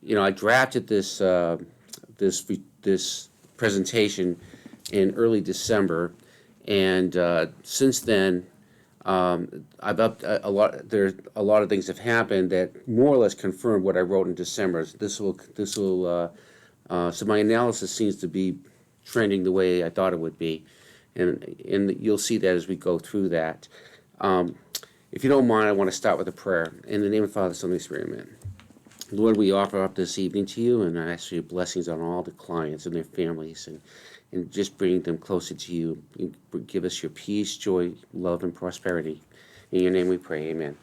I drafted this presentation in early December, and since then, I've upped a lot. There's a lot of things have happened that more or less confirm what I wrote in December. So my analysis seems to be trending the way I thought it would be, and you'll see that as we go through that. If you don't mind, I want to start with a prayer. In the name of the Father, Son, and the Spirit, amen. Lord, we offer up this evening to you, and I ask for your blessings on all the clients and their families, and just bring them closer to you. Give us your peace, joy, love, and prosperity. In your name we pray, amen.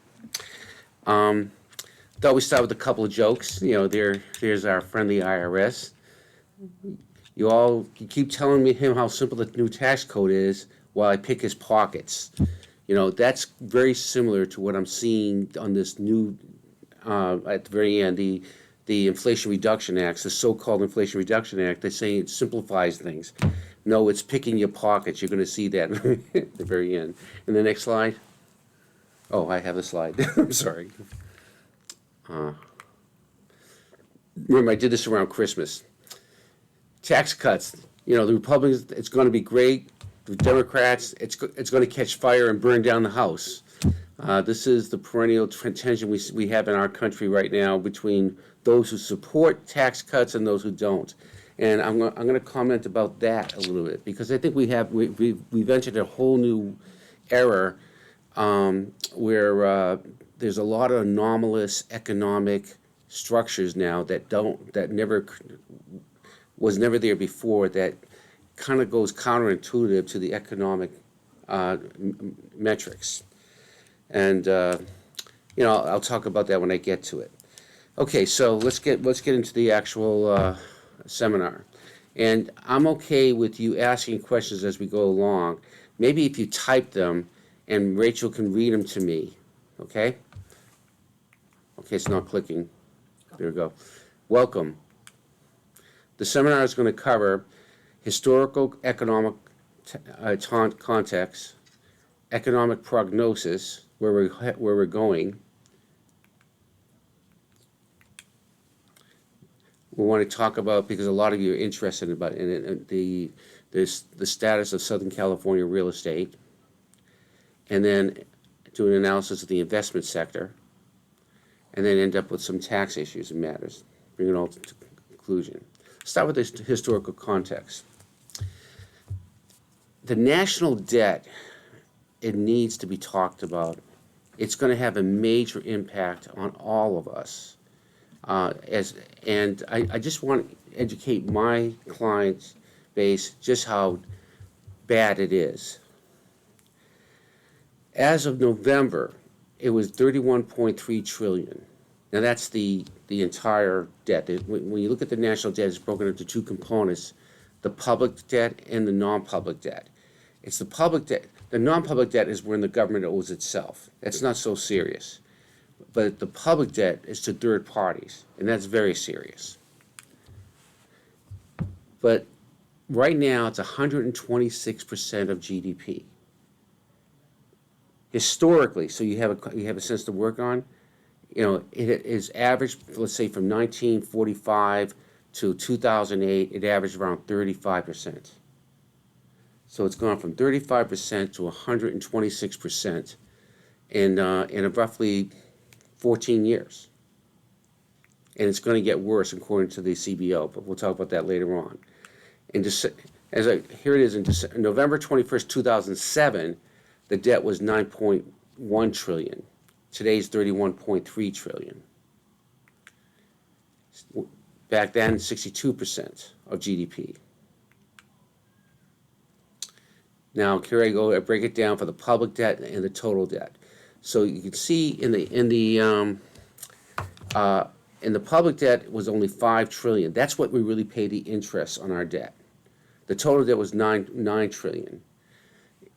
Thought we'd start with a couple of jokes. There's our friendly IRS. You keep telling him how simple the new tax code is while I pick his pockets. That's very similar to what I'm seeing on this new, at the very end, the Inflation Reduction Act, the so-called Inflation Reduction Act. They're saying it simplifies things. No, it's picking your pockets. You're going to see that at the very end. And the next slide. Oh, I have a slide. I'm sorry. Remember, I did this around Christmas. Tax cuts. The Republicans, it's going to be great. The Democrats, it's going to catch fire and burn down the House. This is the perennial tension we have in our country right now between those who support tax cuts and those who don't. And I'm going to comment about that a little bit, because I think we've entered a whole new era where there's a lot of anomalous economic structures now that never was never there before, that kind of goes counterintuitive to the economic metrics. And I'll talk about that when I get to it. Okay, so let's get into the actual seminar. And I'm okay with you asking questions as we go along. Maybe if you type them and Rachel can read them to me. Okay? Okay, it's not clicking. There we go. Welcome. The seminar is going to cover historical economic context, economic prognosis, where we're going. We want to talk about, because a lot of you are interested about the status of Southern California real estate, and then do an analysis of the investment sector, and then end up with some tax issues and matters, bring it all to conclusion. Start with the historical context. The national debt, it needs to be talked about. It's going to have a major impact on all of us. And I just want to educate my client base just how bad it is. As of November, it was $31.3 trillion. Now that's the entire debt. When you look at the national debt, it's broken into two components: the public debt and the non-public debt. It's the public debt. The non-public debt is when the government owes itself. That's not so serious. But the public debt is to third parties, and that's very serious. But right now, it's 126% of GDP. Historically, so you have a sense to work on. It is averaged, let's say, from 1945 to 2008, it averaged around 35%. So it's gone from 35% to 126% in roughly 14 years. And it's going to get worse according to the CBO, but we'll talk about that later on. Here it is in November 21st, 2007, the debt was $9.1 trillion. Today's $31.3 trillion. Back then, 62% of GDP. Now, here I break it down for the public debt and the total debt. So you can see in the public debt was only $5 trillion. That's what we really pay the interest on our debt. The total debt was $9 trillion.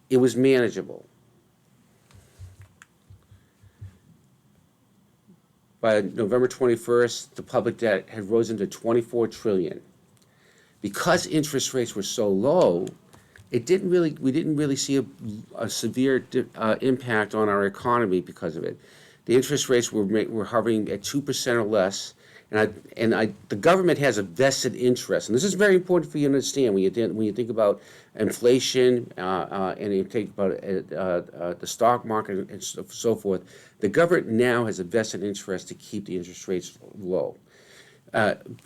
It was manageable. By November 21st, the public debt had risen to $24 trillion. Because interest rates were so low, we didn't really see a severe impact on our economy because of it. The interest rates were hovering at 2% or less, The government has a vested interest, and this is very important for you to understand when you think about inflation and you think about the stock market and so forth. The government now has a vested interest to keep the interest rates low.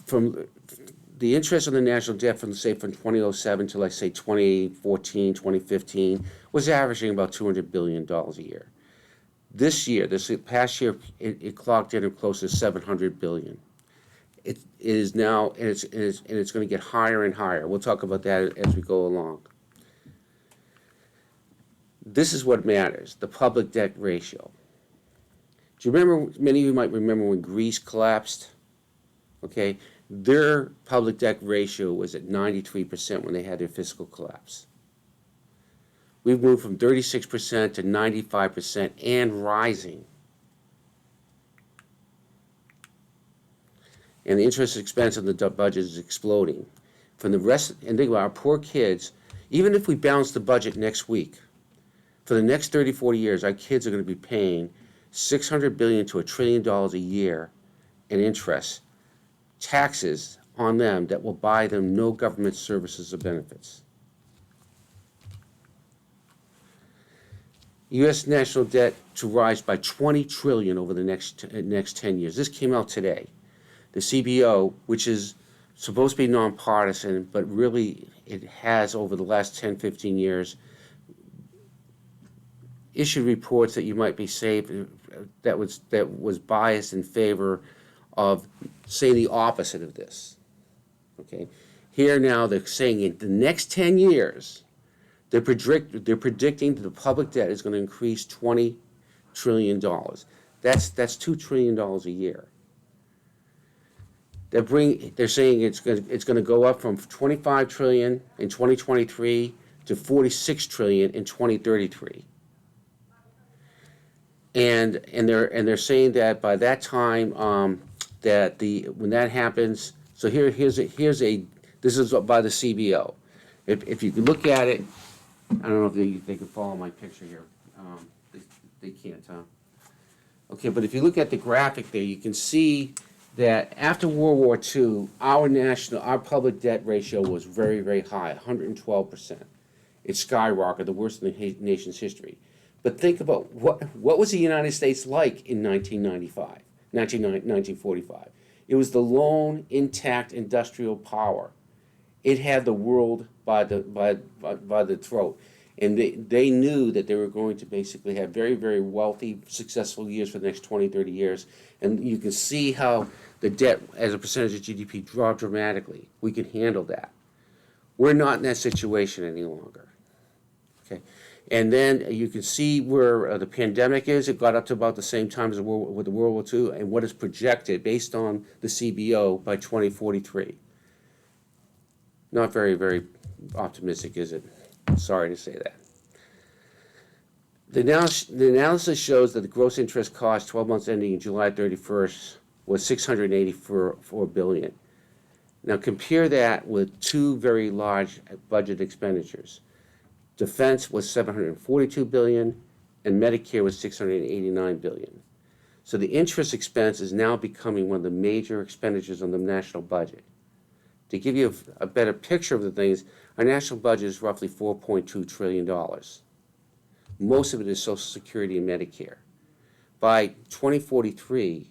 From the interest on the national debt from 2007 to, like, say, 2014, 2015 was averaging about $200 billion a year. This past year, it clocked in close to $700 billion. It is now, and it's going to get higher and higher. We'll talk about that as we go along. This is what matters: the public debt ratio. Do you remember? Many of you might remember when Greece collapsed. Okay, their public debt ratio was at 93% when they had their fiscal collapse. We've moved from 36% to 95% and rising. And the interest expense of the budget is exploding. From the rest, and think about our poor kids, even if we balance the budget next week, for the next 30, 40 years, our kids are going to be paying $600 billion to $1 trillion a year in interest, taxes on them that will buy them no government services or benefits. U.S. national debt to rise by $20 trillion over the next 10 years. This came out today. The CBO, which is supposed to be nonpartisan, but really it has over the last 10, 15 years issued reports that you might be safe that was biased in favor of saying the opposite of this. Okay, here now they're saying in the next 10 years, they're predicting that the public debt is going to increase $20 trillion. That's $2 trillion a year. They're saying it's going to go up from 25 trillion in 2023 to 46 trillion in 2033. And they're saying that by that time when that happens. So here's a this is by the CBO. If you can look at it, I don't know if they can follow my picture here. They can't, huh? Okay, but if you look at the graphic there, you can see that after World War II, our public debt ratio was very, very high, 112%. It skyrocketed, the worst in the nation's history. But think about what was the United States like in 1945? It was the lone intact industrial power. It had the world by the throat. And they knew that they were going to basically have very, very wealthy, successful years for the next 20, 30 years. And you can see how the debt as a percentage of GDP dropped dramatically. We can handle that. We're not in that situation any longer. Okay, and then you can see where the pandemic is. It got up to about the same time as with the World War II, and what is projected based on the CBO by 2043. Not very, very optimistic, is it? Sorry to say that. The analysis shows that the gross interest cost 12 months ending in July 31st was $684 billion. Now compare that with two very large budget expenditures. Defense was $742 billion, and Medicare was $689 billion. So the interest expense is now becoming one of the major expenditures on the national budget. To give you a better picture of the things, our national budget is roughly $4.2 trillion. Most of it is Social Security and Medicare. By 2043,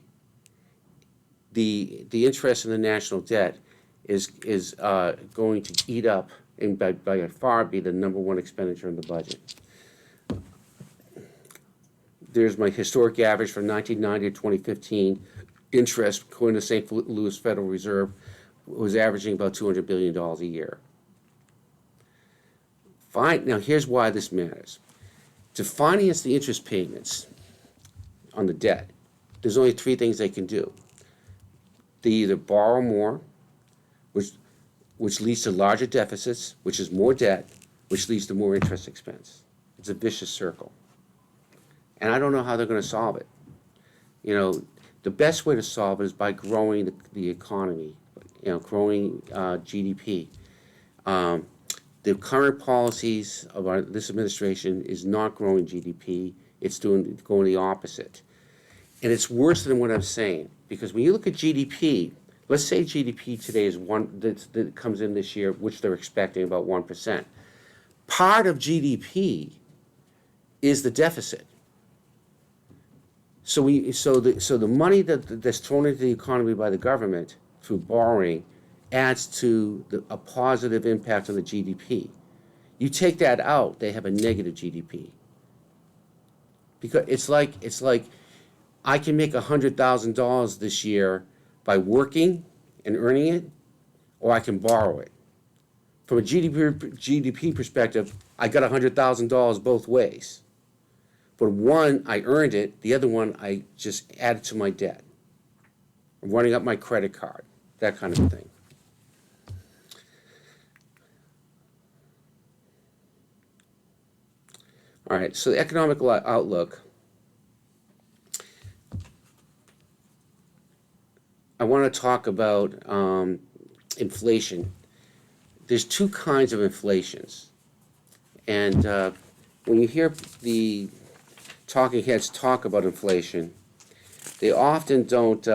the interest in the national debt is going to eat up and by far be the number one expenditure in the budget. There's my historic average from 1990 to 2015. Interest, according to St. Louis Federal Reserve, was averaging about $200 billion a year. Fine. Now here's why this matters. To finance the interest payments on the debt, there's only three things they can do. They either borrow more, which leads to larger deficits, which is more debt, which leads to more interest expense. It's a vicious circle. And I don't know how they're going to solve it. You know, the best way to solve it is by growing the economy, growing GDP. The current policies of this administration is not growing GDP. It's going the opposite. And it's worse than what I'm saying. Because when you look at GDP, let's say GDP today is that comes in this year, which they're expecting about 1%. Part of GDP is the deficit. So the money that's thrown into the economy by the government through borrowing adds to a positive impact on the GDP. You take that out, they have a negative GDP. Because it's like I can make $100,000 this year by working and earning it, or I can borrow it. From a GDP perspective, I got $100,000 both ways. But one, I earned it. The other one, I just added to my debt. I'm running up my credit card, that kind of thing. All right, so the economic outlook. I want to talk about inflation. There's two kinds of inflations. And when you hear the talking heads talk about inflation, they often don't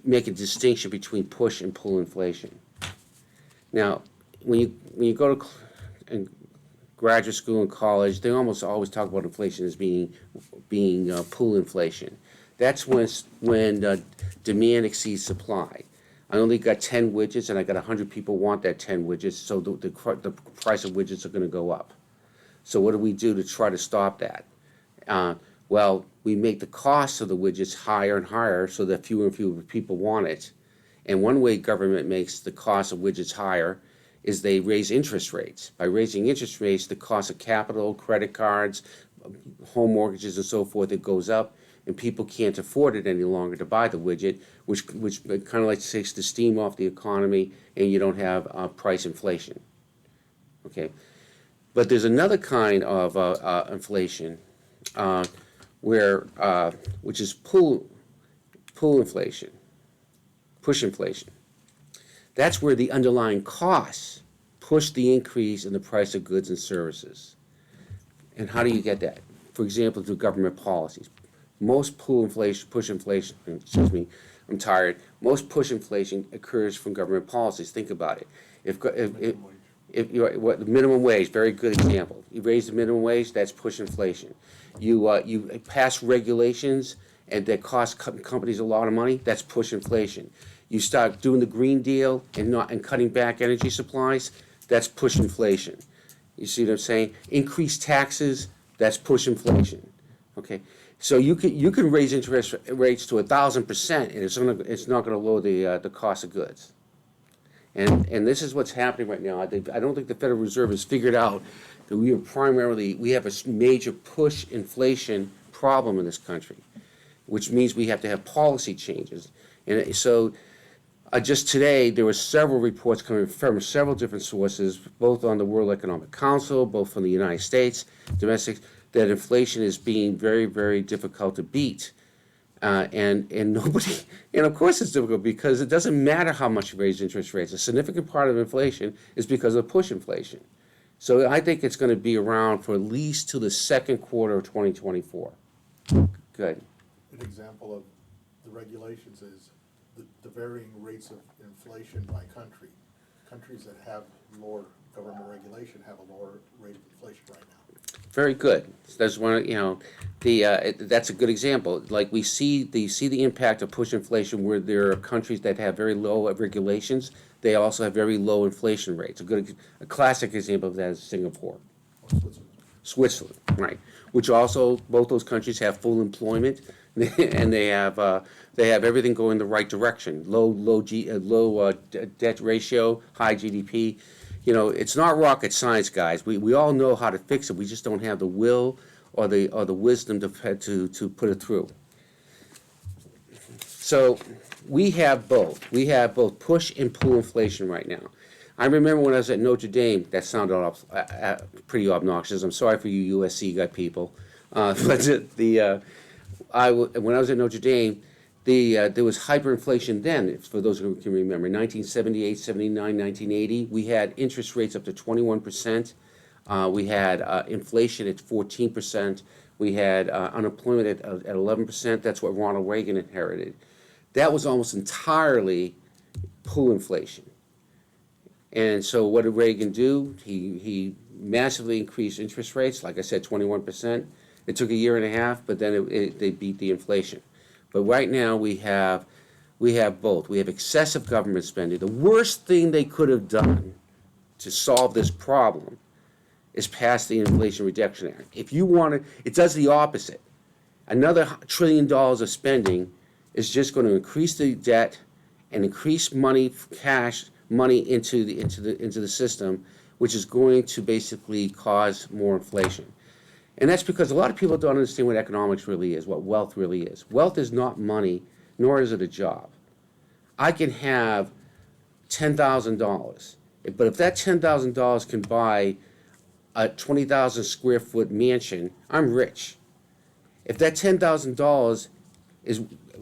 make a distinction between push and pull inflation. Now, when you go to graduate school and college, they almost always talk about inflation as being pull inflation. That's when demand exceeds supply. I only got 10 widgets and I got 100 people want that 10 widgets, so the price of widgets are going to go up. So what do we do to try to stop that? Well, we make the cost of the widgets higher and higher so that fewer and fewer people want it. And one way government makes the cost of widgets higher is they raise interest rates. By raising interest rates, the cost of capital, credit cards, home mortgages, and so forth, it goes up, and people can't afford it any longer to buy the widget, which kind of like takes the steam off the economy, and you don't have price inflation. Okay, but there's another kind of inflation which is pull inflation, push inflation. That's where the underlying costs push the increase in the price of goods and services. And how do you get that? For example, through government policies. Most push inflation, I'm tired. Most push inflation occurs from government policies. Think about it. If the minimum wage, very good example. You raise the minimum wage, that's push inflation. You pass regulations and that cost companies a lot of money, that's push inflation. You start doing the Green Deal and cutting back energy supplies, that's push inflation. You see what I'm saying? Increase taxes, that's push inflation. Okay, so you can raise interest rates to 1,000%, and it's not going to lower the cost of goods. And this is what's happening right now. I don't think the Federal Reserve has figured out that we have a major push inflation problem in this country, which means we have to have policy changes. And so just today, there were several reports coming from several different sources, both on the World Economic Council, both from the United States, domestic, that inflation is being very, very difficult to beat. And nobody, and of course it's difficult because it doesn't matter how much you raise interest rates. A significant part of inflation is because of push inflation. So I think it's going to be around for at least to the second quarter of 2024. Good. An example of the regulations is the varying rates of inflation by country. Countries that have lower government regulation have a lower rate of inflation right now. Very good. That's one. That's a good example. Like you see the impact of push inflation where there are countries that have very low regulations. They also have very low inflation rates. A classic example of that is Singapore. Or Switzerland. Switzerland, right? Which also both those countries have full employment, and they have everything going the right direction. Low debt ratio, high GDP. It's not rocket science, guys. We all know how to fix it. We just don't have the will or the wisdom to put it through. So we have both. We have both push and pull inflation right now. I remember when I was at Notre Dame. That sounded pretty obnoxious. I'm sorry for you USC guy people, but when I was at Notre Dame, there was hyperinflation then, for those who can remember. 1978, 79, 1980, we had interest rates up to 21%. We had inflation at 14%. We had unemployment at 11%. That's what Ronald Reagan inherited. That was almost entirely pull inflation. And so what did Reagan do? He massively increased interest rates, like I said, 21%. It took a year and a half, but then they beat the inflation. But right now we have both. We have excessive government spending. The worst thing they could have done to solve this problem is pass the Inflation Reduction Act. If you want to, it does the opposite. Another $1 trillion of spending is just going to increase the debt and increase money, cash money into the system, which is going to basically cause more inflation. And that's because a lot of people don't understand what economics really is, what wealth really is. Wealth is not money, nor is it a job. I can have $10,000, but if that $10,000 can buy a 20,000 square foot mansion, I'm rich. If that $10,000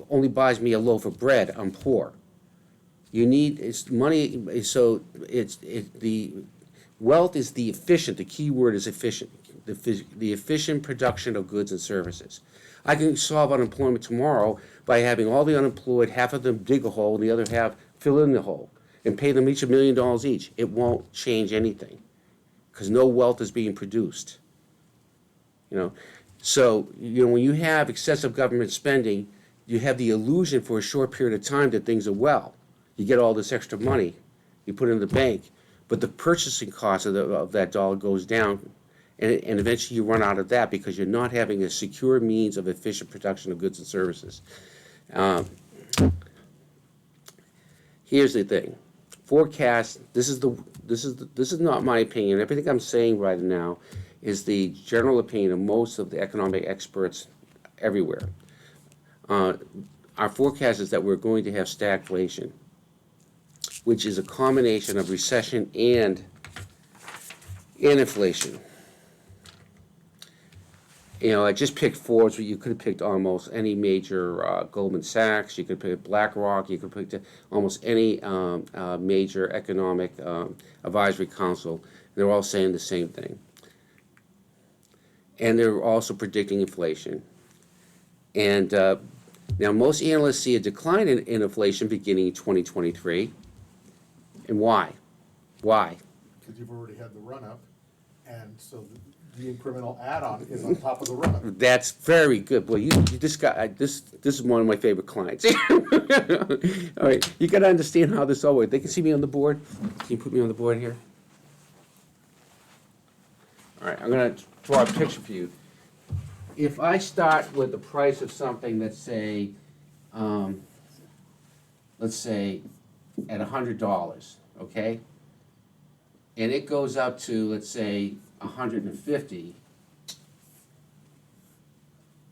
only buys me a loaf of bread, I'm poor. You need money, so the wealth is the efficient. The key word is efficient. The efficient production of goods and services. I can solve unemployment tomorrow by having all the unemployed, half of them dig a hole and the other half fill in the hole, and pay them each $1 million each. It won't change anything, because no wealth is being produced. So when you have excessive government spending, you have the illusion for a short period of time that things are well. You get all this extra money, you put it in the bank, but the purchasing cost of that dollar goes down, and eventually you run out of that because you're not having a secure means of efficient production of goods and services. Here's the thing: forecast. This is not my opinion. Everything I'm saying right now is the general opinion of most of the economic experts everywhere. Our forecast is that we're going to have stagflation, which is a combination of recession and inflation. I just picked Forbes, but you could have picked almost any major Goldman Sachs. You could pick BlackRock. You could pick almost any major economic advisory council. They're all saying the same thing. And they're also predicting inflation. And now most analysts see a decline in inflation beginning in 2023. And why? Why? Because you've already had the run-up, and so the incremental add-on is on top of the run-up. That's very good. Well, you just got this is one of my favorite clients. All right, you got to understand how this all works. They can see me on the board. Can you put me on the board here? All right, I'm going to draw a picture for you. If I start with the price of something, let's say at $100, okay, and it goes up to, let's say, 150,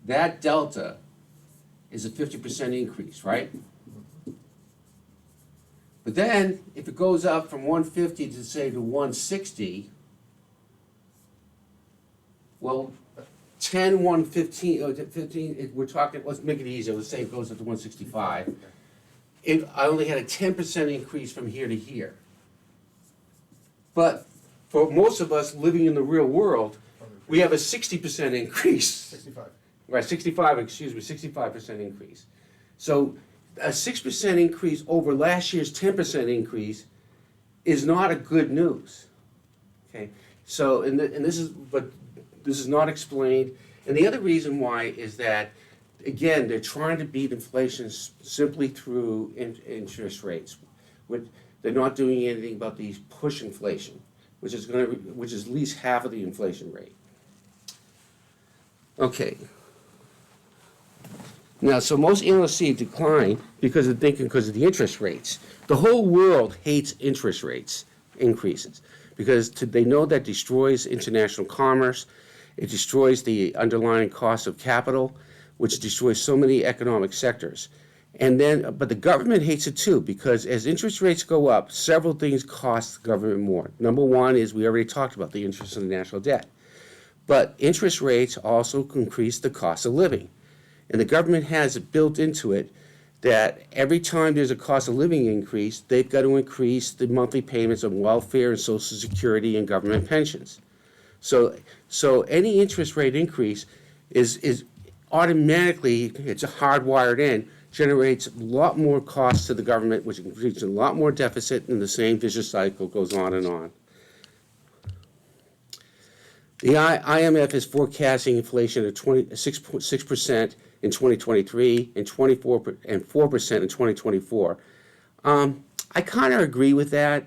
that delta is a 50% increase, right? But then, if it goes up from 150 to, say, to 160, well, 10, 115, 15, we're talking, let's make it easier, let's say it goes up to 165. I only had a 10% increase from here to here. But for most of us living in the real world, we have a 60% increase. 65. Right, 65% increase. So a 6% increase over last year's 10% increase is not a good news. Okay, so this is not explained. And the other reason why is that, again, they're trying to beat inflation simply through interest rates. They're not doing anything about these push inflation, which is at least half of the inflation rate. Okay. Now, so most analysts see a decline because of the interest rates. The whole world hates interest rates increases because they know that destroys international commerce. It destroys the underlying cost of capital, which destroys so many economic sectors. But the government hates it too, because as interest rates go up, several things cost the government more. Number one is, we already talked about, the interest on the national debt. But interest rates also increase the cost of living. And the government has it built into it that every time there's a cost of living increase, they've got to increase the monthly payments on welfare and Social Security and government pensions. So any interest rate increase is automatically, it's hardwired in, generates a lot more costs to the government, which creates a lot more deficit, and the same vicious cycle goes on and on. The IMF is forecasting inflation at 6.6% in 2023 and 4% in 2024. I kind of agree with that,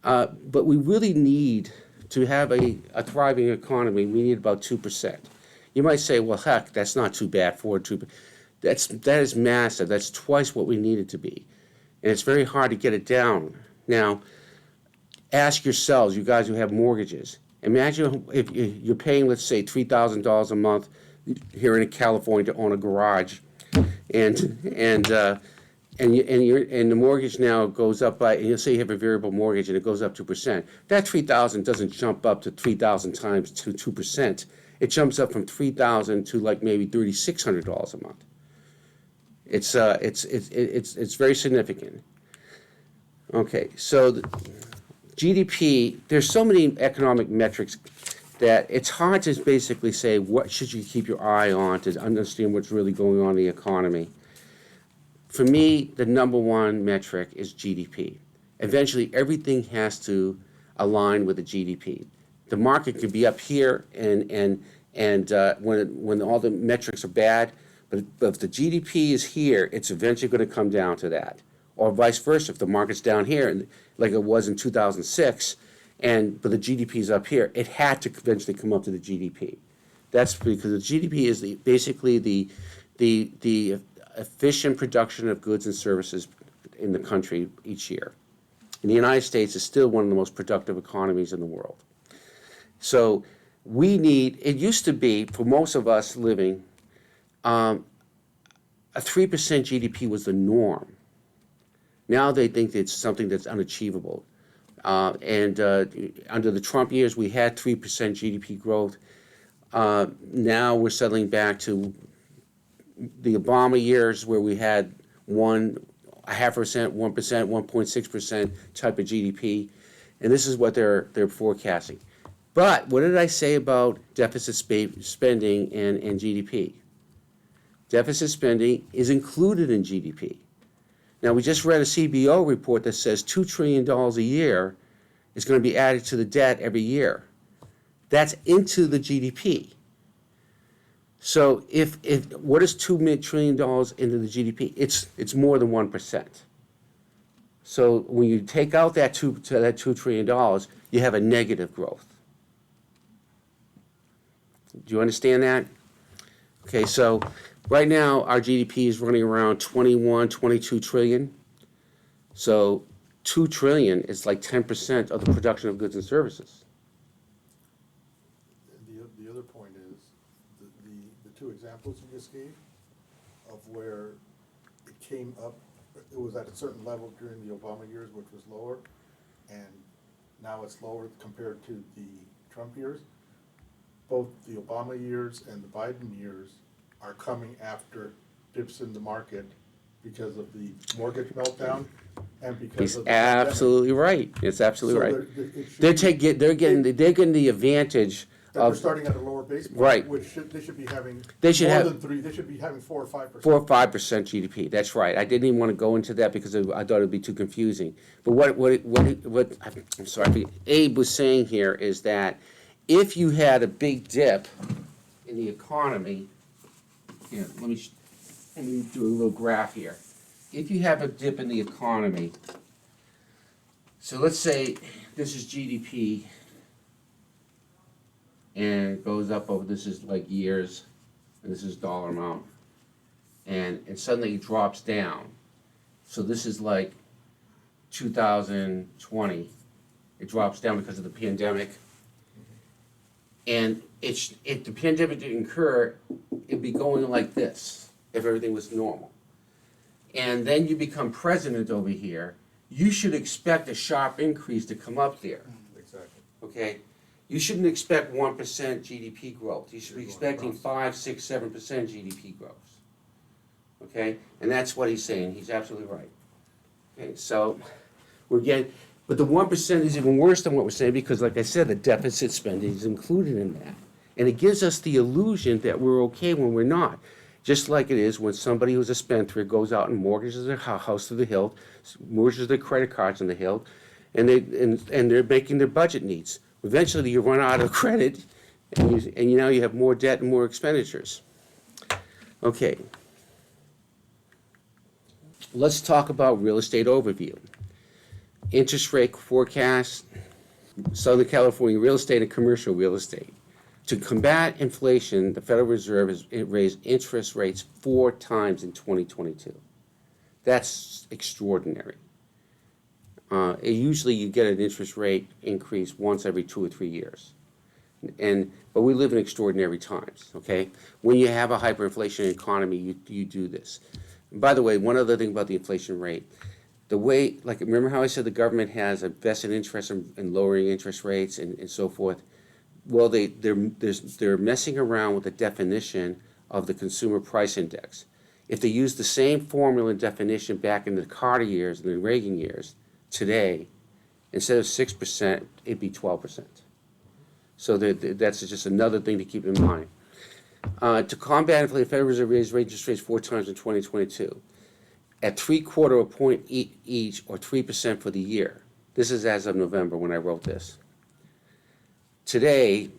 but we really need to have a thriving economy. We need about 2%. You might say, well, heck, that's not too bad for 2%. That is massive. That's twice what we need it to be. And it's very hard to get it down. Now, ask yourselves, you guys who have mortgages, imagine if you're paying, let's say, $3,000 a month here in California to own a garage, and the mortgage now goes up by, and you'll say you have a variable mortgage and it goes up 2%. That $3,000 doesn't jump up to 3,000 times to 2%. It jumps up from $3,000 to like maybe $3,600 a month. It's very significant. Okay, so the GDP, there's so many economic metrics that it's hard to basically say what should you keep your eye on to understand what's really going on in the economy. For me, the number one metric is GDP. Eventually, everything has to align with the GDP. The market could be up here, and when all the metrics are bad, but if the GDP is here, it's eventually going to come down to that. Or vice versa, if the market's down here, like it was in 2006, but the GDP is up here, it had to eventually come up to the GDP. That's because the GDP is basically the efficient production of goods and services in the country each year. And the United States is still one of the most productive economies in the world. So it used to be, for most of us living, a 3% GDP was the norm. Now they think it's something that's unachievable. Under the Trump years, we had 3% GDP growth. Now we're settling back to the Obama years where we had 0.5%, 1%, 1.6% type of GDP. And this is what they're forecasting. But what did I say about deficit spending and GDP? Deficit spending is included in GDP. Now, we just read a CBO report that says $2 trillion a year is going to be added to the debt every year. That's into the GDP. So what is $2 trillion into the GDP? It's more than 1%. So when you take out that $2 trillion, you have a negative growth. Do you understand that? Okay, so right now our GDP is running around 21, 22 trillion. So 2 trillion is like 10% of the production of goods and services. The other point is the two examples you just gave of where it came up, it was at a certain level during the Obama years, which was lower, and now it's lower compared to the Trump years. Both the Obama years and the Biden years are coming after dips in the market because of the mortgage meltdown and because He's of the absolutely right. It's absolutely right. They're getting the advantage that of we're starting at a lower base point, right. Which they should be having They should more have than 3. They should be having 4 or 5%. 4 or 5% GDP. That's right. I didn't even want to go into that because I thought it'd be too confusing. But what I'm sorry, Abe was saying here is that if you had a big dip in the economy, here, let me do a little graph here. If you have a dip in the economy, so let's say this is GDP, and it goes up over, this is like years, and this is dollar amount, and suddenly it drops down. So this is like 2020. It drops down because of the pandemic. And if the pandemic didn't occur, it'd be going like this if everything was normal. And then you become president over here, you should expect a sharp increase to come up there. Exactly. Okay? You shouldn't expect 1% GDP growth. You should be expecting 5, 6, 7% GDP growth. Okay? And that's what he's saying. He's absolutely right. Okay, so we're getting, but the 1% is even worse than what we're saying because, like I said, the deficit spending is included in that. And it gives us the illusion that we're okay when we're not. Just like it is when somebody who's a spendthrift goes out and mortgages their house to the hilt, mortgages their credit cards on the hilt, and they're making their budget needs. Eventually, you run out of credit, and now you have more debt and more expenditures. Okay. Let's talk about real estate overview. Interest rate forecast, Southern California real estate and commercial real estate. To combat inflation, the Federal Reserve has raised interest rates 4 times in 2022. That's extraordinary. Usually you get an interest rate increase once every 2 or 3 years. But we live in extraordinary times, okay? When you have a hyperinflation economy, you do this. And by the way, one other thing about the inflation rate, the way, like, remember how I said the government has a vested interest in lowering interest rates and so forth? Well, they're messing around with the definition of the consumer price index. If they use the same formula and definition back in the Carter years and the Reagan years, today, instead of 6%, it'd be 12%. So that's just another thing to keep in mind. To combat inflation, the Federal Reserve raised interest rates 4 times in 2022, at 3/4 of a point each, or 3% for the year. This is as of November when I wrote this. Today,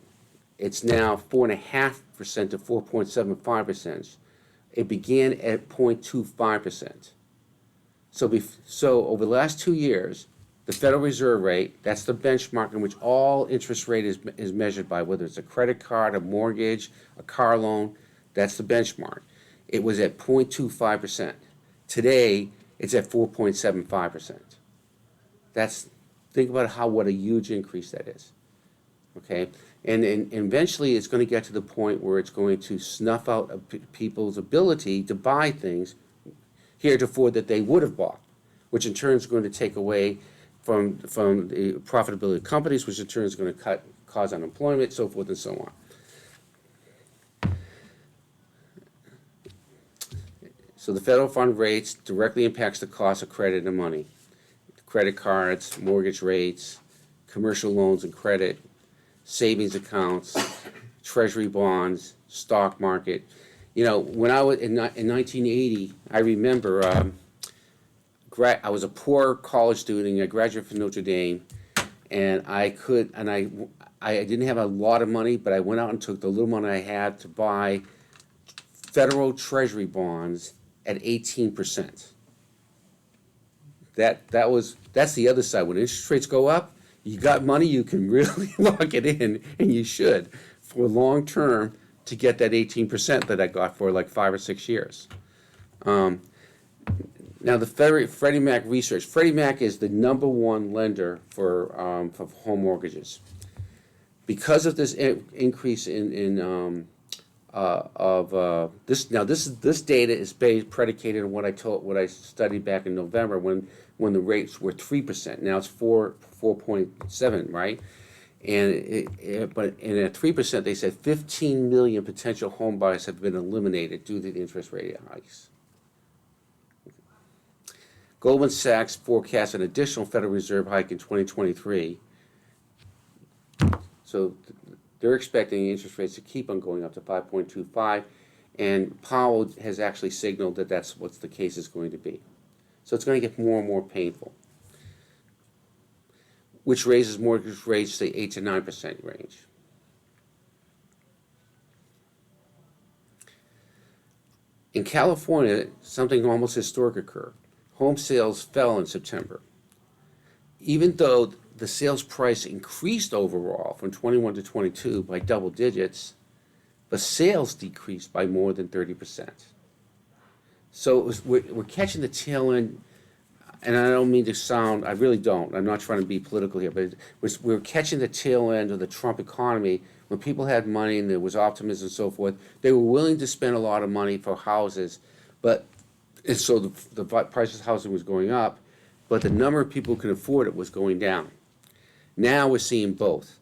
it's now 4.5% to 4.75%. It began at 0.25%. So over the last 2 years, the Federal Reserve rate, that's the benchmark in which all interest rate is measured by, whether it's a credit card, a mortgage, a car loan, that's the benchmark. It was at 0.25%. Today, it's at 4.75%. Think about what a huge increase that is. Okay, and eventually it's going to get to the point where it's going to snuff out people's ability to buy things heretofore that they would have bought, which in turn is going to take away from the profitability of companies, which in turn is going to cause unemployment, so forth and so on. So the federal fund rates directly impacts the cost of credit and money. Credit cards, mortgage rates, commercial loans and credit, savings accounts, treasury bonds, stock market. You know, when I was in 1980, I remember I was a poor college student. I graduated from Notre Dame, and I didn't have a lot of money, but I went out and took the little money I had to buy federal treasury bonds at 18%. That's the other side. When interest rates go up, you got money, you can really lock it in, and you should, for long term, to get that 18% that I got for like 5 or 6 years. Now the Freddie Mac research. Freddie Mac is the -- lender for home mortgages. Because of this increase this data is predicated on what I studied back in November when the rates were 3%. Now it's 4.7, right? But at 3%, they said 15 million potential home buyers have been eliminated due to the interest rate hikes. Goldman Sachs forecasts an additional Federal Reserve hike in 2023. So they're expecting interest rates to keep on going up to 5.25, and Powell has actually signaled that that's what the case is going to be. So it's going to get more and more painful, which raises mortgage rates to 8 to 9% range. In California, something almost historic occurred. Home sales fell in September. Even though the sales price increased overall from 21 to 22 by double digits, but sales decreased by more than 30%. So we're catching the tail end, and I don't mean to sound, I really don't, I'm not trying to be political here, but we're catching the tail end of the Trump economy. When people had money and there was optimism and so forth, they were willing to spend a lot of money for houses, and so the price of housing was going up, but the number of people who can afford it was going down. Now we're seeing both.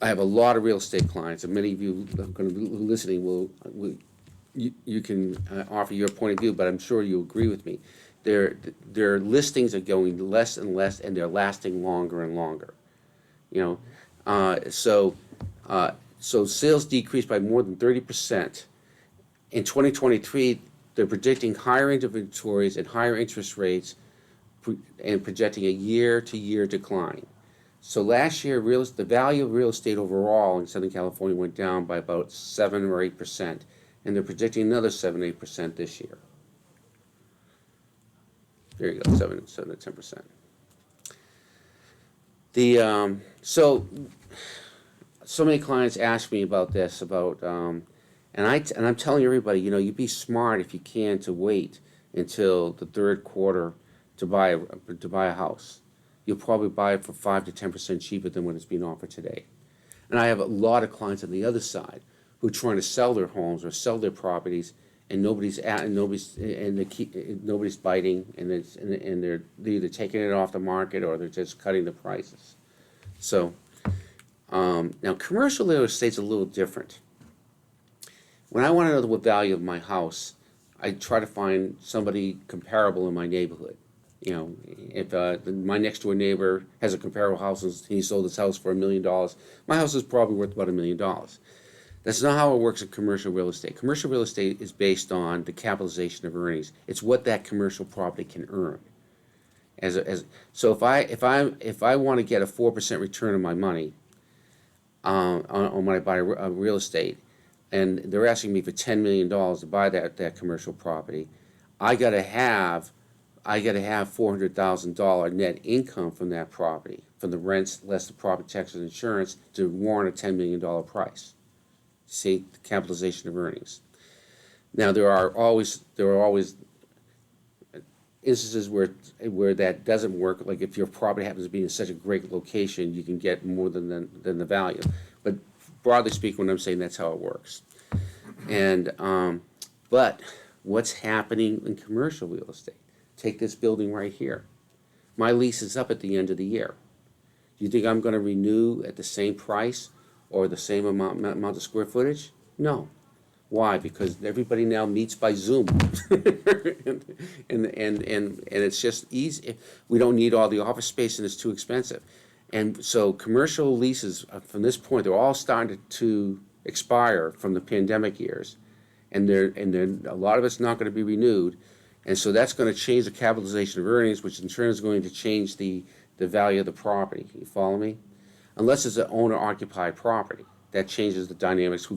I have a lot of real estate clients, and many of you who are going to be listening you can offer your point of view, but I'm sure you agree with me. Their listings are going less and less, and they're lasting longer and longer. You know, so So sales decreased by more than 30%. In 2023, they're predicting higher inventories and higher interest rates and projecting a year-to-year decline. So last year, the value of real estate overall in Southern California went down by about 7 or 8%, and they're predicting another 7 or 8% this year. There you go, 7 to 10%. So many clients ask me about this, and I'm telling everybody, you'd be smart if you can to wait until the third quarter to buy a house. You'll probably buy it for 5 to 10% cheaper than what it's being offered today. And I have a lot of clients on the other side who are trying to sell their homes or sell their properties, and nobody's biting, and they're either taking it off the market or they're just cutting the prices. So now commercial real estate's a little different. When I want to know the value of my house, I try to find somebody comparable in my neighborhood. If my next door neighbor has a comparable house and he sold his house for $1 million, my house is probably worth about $1 million. That's not how it works in commercial real estate. Commercial real estate is based on the capitalization of earnings. It's what that commercial property can earn. So if I want to get a 4% return on my money on when I buy a real estate, and they're asking me for $10 million to buy that commercial property, I gotta have $400,000 net income from that property, from the rents less the property taxes and insurance, to warrant a $10 million price. See, the capitalization of earnings. Now there are always instances where that doesn't work. Like if your property happens to be in such a great location, you can get more than the value. But broadly speaking, what I'm saying, that's how it works. And but what's happening in commercial real estate? Take this building right here. My lease is up at the end of the year. Do you think I'm going to renew at the same price or the same amount of square footage? No. Why? Because everybody now meets by Zoom, and it's just easy. We don't need all the office space, and it's too expensive. And so commercial leases from this point, they're all starting to expire from the pandemic years, and a lot of it's not going to be renewed. And so that's going to change the capitalization of earnings, which in turn is going to change the value of the property. You follow me? Unless it's an owner-occupied property. That changes the dynamics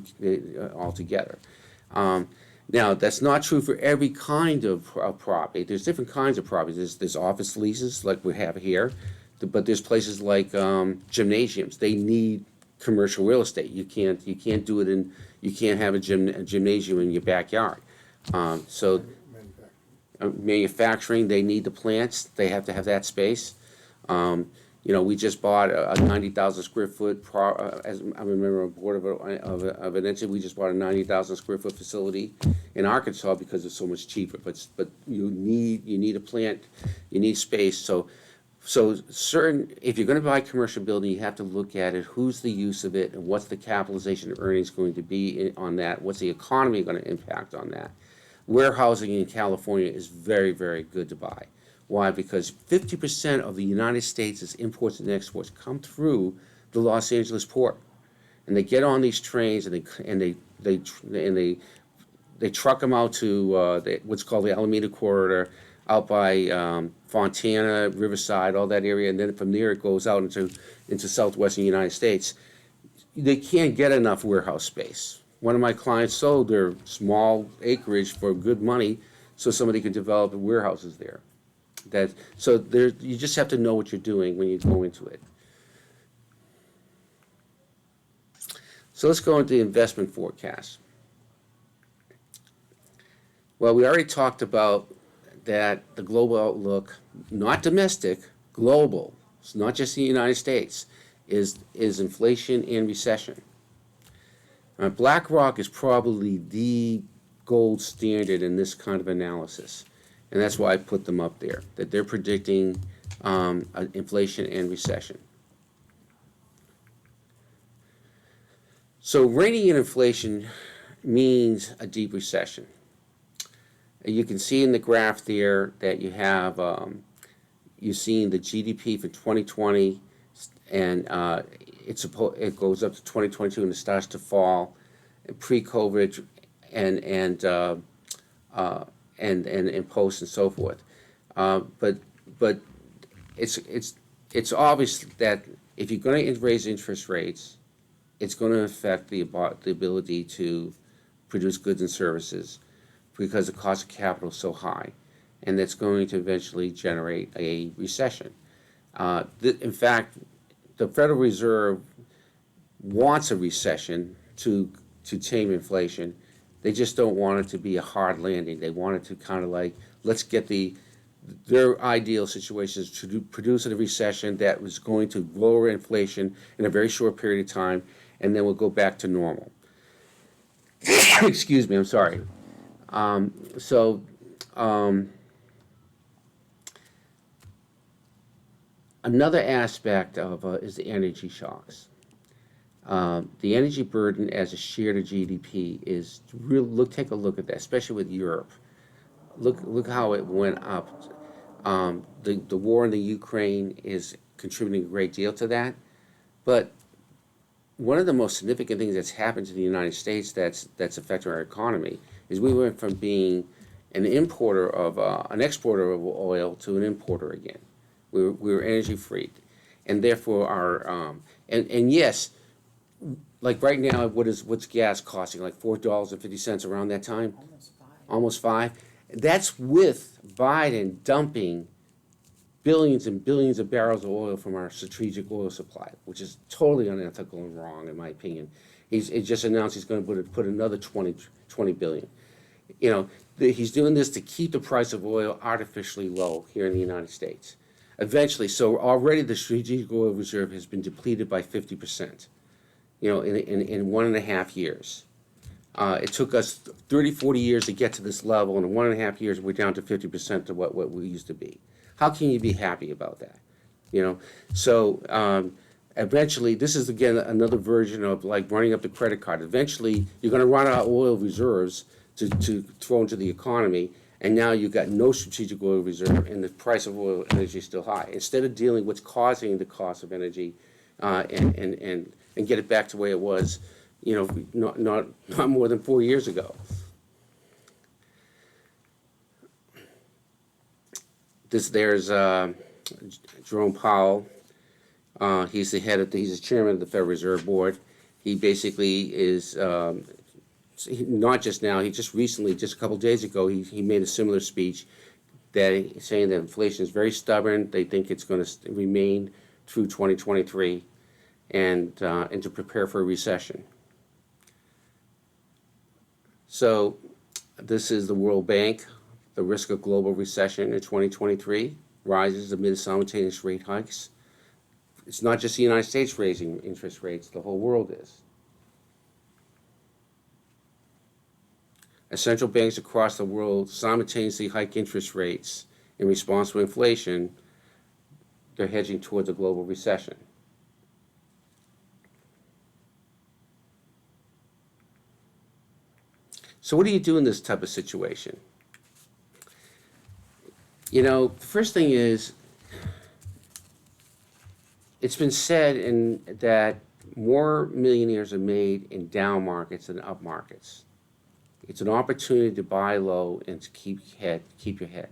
altogether. Now, that's not true for every kind of property. There's different kinds of properties. There's office leases like we have here, but there's places like gymnasiums. They need commercial real estate. You can't have a gymnasium in your backyard. So manufacturing, they need the plants. They have to have that space. We just bought a 90,000 square foot, as I'm a member of the board of an entity, we just bought a 90,000 square foot facility in Arkansas because it's so much cheaper. But you need a plant, you need space. So if you're going to buy a commercial building, you have to look at it. Who's the use of it, and what's the capitalization of earnings going to be on that? What's the economy going to impact on that? Warehousing in California is very, very good to buy. Why? Because 50% of the United States' imports and exports come through the Los Angeles port, and they get on these trains and they truck them out to what's called the Alameda Corridor, out by Fontana, Riverside, all that area, and then from there it goes out into southwestern United States. They can't get enough warehouse space. One of my clients sold their small acreage for good money so somebody could develop warehouses there. You just have to know what you're doing when you go into it. So let's go into the investment forecast. Well, we already talked about that the global outlook, not domestic, global, it's not just the United States, is inflation and recession. BlackRock is probably the gold standard in this kind of analysis. And that's why I put them up there, that they're predicting inflation and recession. So reining in inflation means a deep recession. You can see in the graph there that you have, you've seen the GDP for 2020 and it goes up to 2022 and it starts to fall. Pre-COVID and and uh, and post and so forth. But it's obvious that if you're going to raise interest rates, it's going to affect the ability to produce goods and services because the cost of capital is so high, and that's going to eventually generate a recession. In fact, the Federal Reserve wants a recession to tame inflation. They just don't want it to be a hard landing. They want it to kind of like, let's get their ideal situation is to produce a recession that was going to lower inflation in a very short period of time, and then we'll go back to normal. Excuse me, I'm sorry. So another aspect of is the energy shocks. The energy burden as a share to GDP is real. Take a look at that, especially with Europe. Look how it went up. The war in the Ukraine is contributing a great deal to that. But one of the most significant things that's happened to the United States that's affected our economy is we went from being an exporter of oil to an importer again. We were energy free, and therefore and yes, like right now, what's gas costing? Like $4.50 around that time. Almost five. That's with Biden dumping billions and billions of barrels of oil from our strategic oil supply, which is totally unethical and wrong, in my opinion. He just announced he's going to put another 20 billion. He's doing this to keep the price of oil artificially low here in the United States. Eventually, so already the strategic oil reserve has been depleted by 50%. In 1.5 years. It took us 30, 40 years to get to this level, and in 1.5 years, we're down to 50% of what we used to be. How can you be happy about that? So eventually, this is again another version of like running up the credit card. Eventually, you're going to run out of oil reserves to throw into the economy, and now you've got no strategic oil reserve, and the price of oil energy is still high. Instead of dealing with what's causing the cost of energy, and get it back to the way it was, not more than 4 years ago. There's Jerome Powell. He's the chairman of the Federal Reserve Board. He basically is not just now. He just recently, just a couple of days ago, he made a similar speech saying that inflation is very stubborn. They think it's going to remain through 2023. And to prepare for a recession. So this is the World Bank. The risk of global recession in 2023 rises amid simultaneous rate hikes. It's not just the United States raising interest rates, the whole world is. As central banks across the world simultaneously hike interest rates in response to inflation, they're hedging towards a global recession. So what do you do in this type of situation? The first thing is, it's been said that more millionaires are made in down markets than up markets. It's an opportunity to buy low and to keep your head.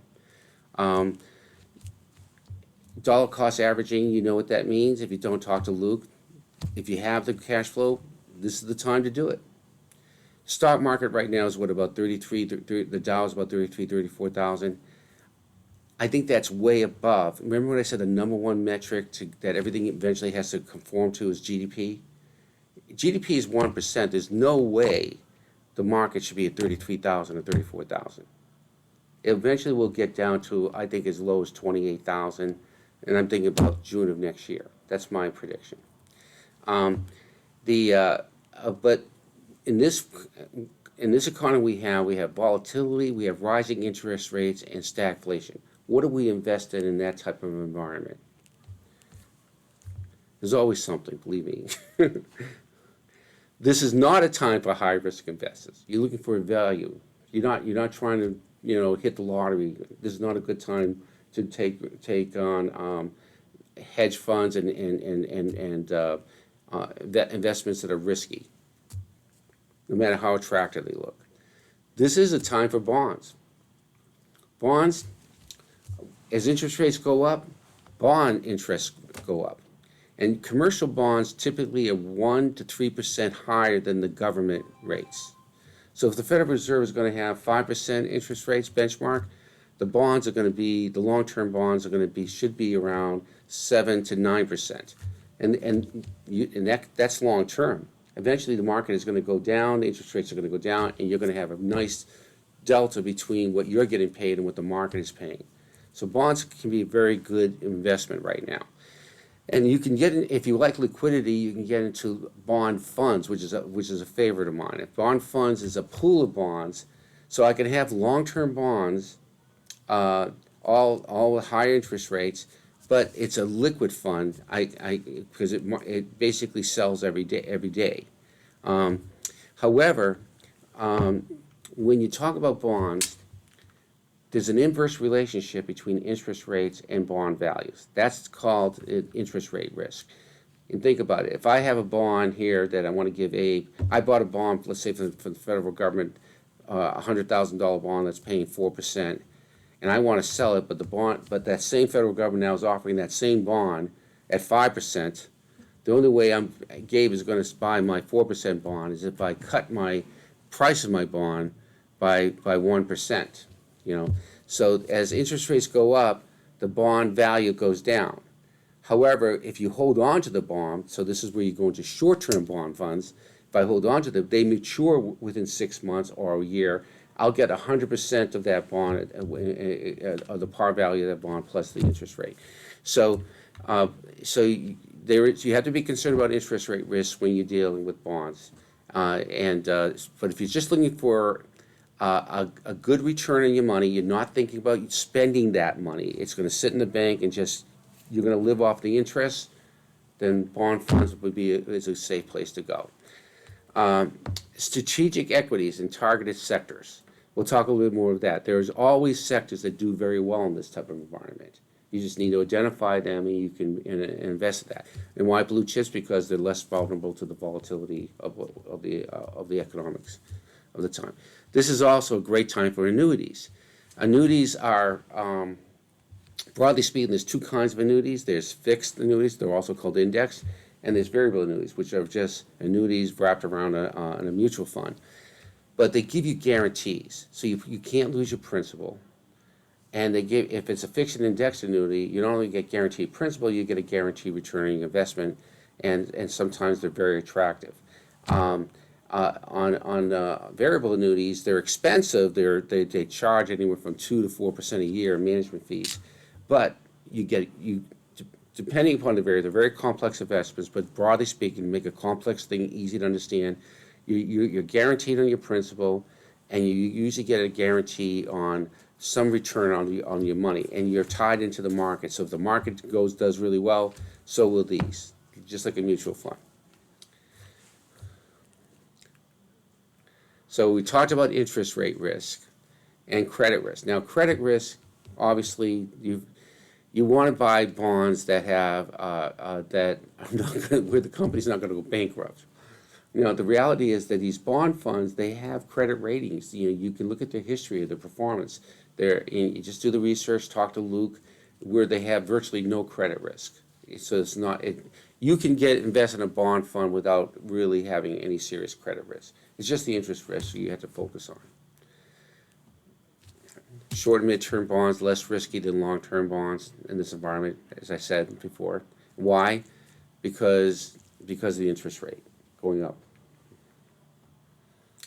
Dollar cost averaging, you know what that means. If you don't, talk to Luke. If you have the cash flow, this is the time to do it. Stock market right now is about 33, the Dow is about 34,000. I think that's way above. Remember when I said the number one metric that everything eventually has to conform to is GDP? GDP is 1%. There's no way the market should be at 33,000 or 34,000. It eventually will get down to, I think, as low as 28,000, and I'm thinking about June of next year. That's my prediction. But in this economy we have volatility, we have rising interest rates, and stagflation. What do we invest in that type of environment? There's always something, believe me. This is not a time for high risk investors. You're looking for a value. You're not trying to hit the lottery. This is not a good time to take on hedge funds and investments that are risky, no matter how attractive they look. This is a time for bonds. Bonds, as interest rates go up, bond interests go up. And commercial bonds typically are 1 to 3% higher than the government rates. So if the Federal Reserve is going to have 5% interest rates benchmark, the bonds are going to be, the long-term bonds are going to be, should be around 7 to 9%. And that's long-term. Eventually the market is going to go down, the interest rates are going to go down, and you're going to have a nice delta between what you're getting paid and what the market is paying. So bonds can be a very good investment right now. And you can get in, if you like liquidity, you can get into bond funds, which is a favorite of mine. If bond funds is a pool of bonds, so I can have long-term bonds, all with higher interest rates, but it's a liquid fund. Because it basically sells every day. However, when you talk about bonds, there's an inverse relationship between interest rates and bond values. That's called interest rate risk. And think about it. If I have a bond here that I want to give Abe, I bought a bond, let's say for the federal government, a $100,000 bond that's paying 4%, and I want to sell it, but that same federal government now is offering that same bond at 5%. The only way Gabe is going to buy my 4% bond is if I cut my price of my bond by 1%. So as interest rates go up, the bond value goes down. However, if you hold on to the bond, so this is where you go into short-term bond funds, if I hold on to them, they mature within 6 months or a year, I'll get 100% of that bond, of the par value of that bond plus the interest rate. So you have to be concerned about interest rate risk when you're dealing with bonds. But if you're just looking for a good return on your money, you're not thinking about spending that money, it's going to sit in the bank and you're going to live off the interest, then bond funds is a safe place to go. Strategic equities in targeted sectors. We'll talk a little bit more of that. There's always sectors that do very well in this type of environment. You just need to identify them, and you can invest in that. And why blue chips? Because they're less vulnerable to the volatility of the economics of the time. This is also a great time for annuities. Annuities are, broadly speaking, there's two kinds of annuities. There's fixed annuities, they're also called indexed, and there's variable annuities, which are just annuities wrapped around a mutual fund. But they give you guarantees, so you can't lose your principal. And if it's a fixed and indexed annuity, you not only get guaranteed principal, you get a guaranteed returning investment, and sometimes they're very attractive. On variable annuities, they're expensive. They charge anywhere from 2 to 4% a year in management fees, but depending upon the they're very complex investments. But broadly speaking, to make a complex thing easy to understand, you're guaranteed on your principal, and you usually get a guarantee on some return on your money, and you're tied into the market. So if the market does really well, so will these, just like a mutual fund. So we talked about interest rate risk and credit risk. Now, credit risk, obviously, you want to buy bonds that have where the company's not going to go bankrupt. The reality is that these bond funds, they have credit ratings. You can look at their history of their performance. You just do the research, talk to Luke, where they have virtually no credit risk. So it's not you can invest in a bond fund without really having any serious credit risk. It's just the interest risk you have to focus on. Short and mid-term bonds, less risky than long-term bonds in this environment, as I said before. Why? Because of the interest rate going up.